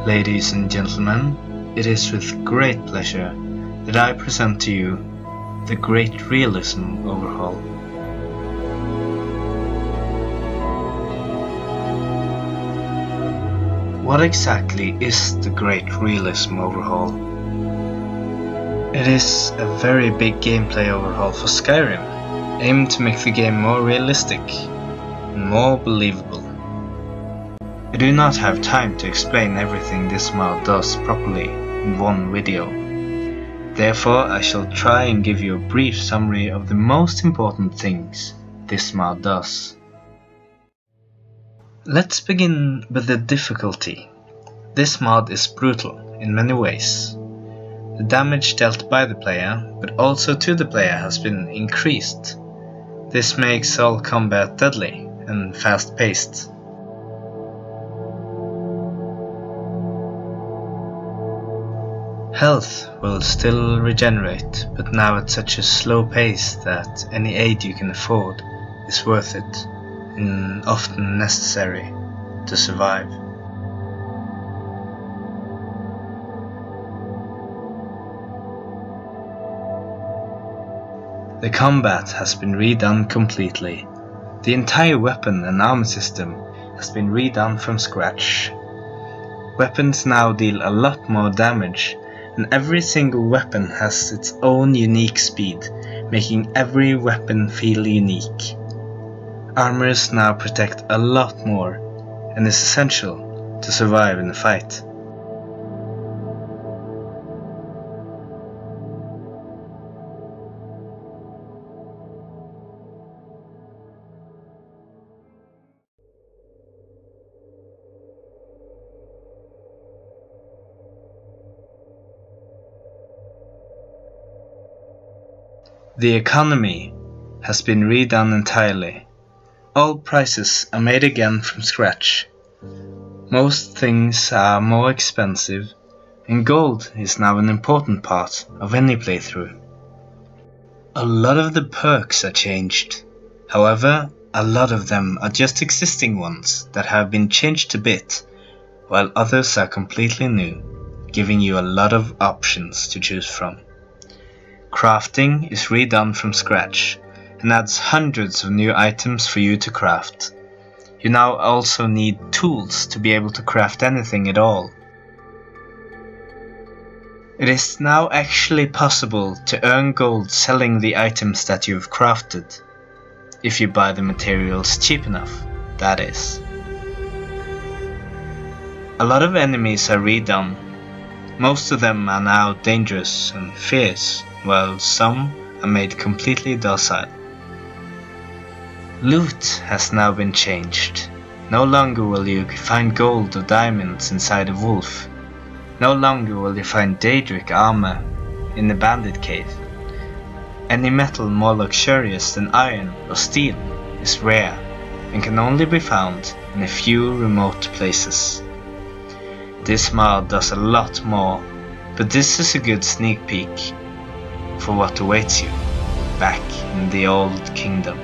Ladies and gentlemen, it is with great pleasure that I present to you the Great Realism Overhaul. What exactly is the Great Realism Overhaul? It is a very big gameplay overhaul for Skyrim, aimed to make the game more realistic and more believable. I do not have time to explain everything this mod does properly in one video. Therefore, I shall try and give you a brief summary of the most important things this mod does. Let's begin with the difficulty. This mod is brutal in many ways. The damage dealt by the player, but also to the player, has been increased. This makes all combat deadly and fast-paced. Health will still regenerate, but now at such a slow pace that any aid you can afford is worth it and often necessary to survive. The combat has been redone completely. The entire weapon and armor system has been redone from scratch. Weapons now deal a lot more damage, and every single weapon has its own unique speed, making every weapon feel unique. Armors now protect a lot more, and is essential to survive in a fight. The economy has been redone entirely. All prices are made again from scratch. Most things are more expensive, and gold is now an important part of any playthrough. A lot of the perks are changed. However, a lot of them are just existing ones that have been changed a bit, while others are completely new, giving you a lot of options to choose from. Crafting is redone from scratch and adds hundreds of new items for you to craft. You now also need tools to be able to craft anything at all. It is now actually possible to earn gold selling the items that you have crafted, if you buy the materials cheap enough, that is. A lot of enemies are redone. Most of them are now dangerous and fierce, while some are made completely docile. Loot has now been changed. No longer will you find gold or diamonds inside a wolf. No longer will you find Daedric armor in the bandit cave. Any metal more luxurious than iron or steel is rare and can only be found in a few remote places. This mod does a lot more, but this is a good sneak peek for what awaits you back in the old kingdom.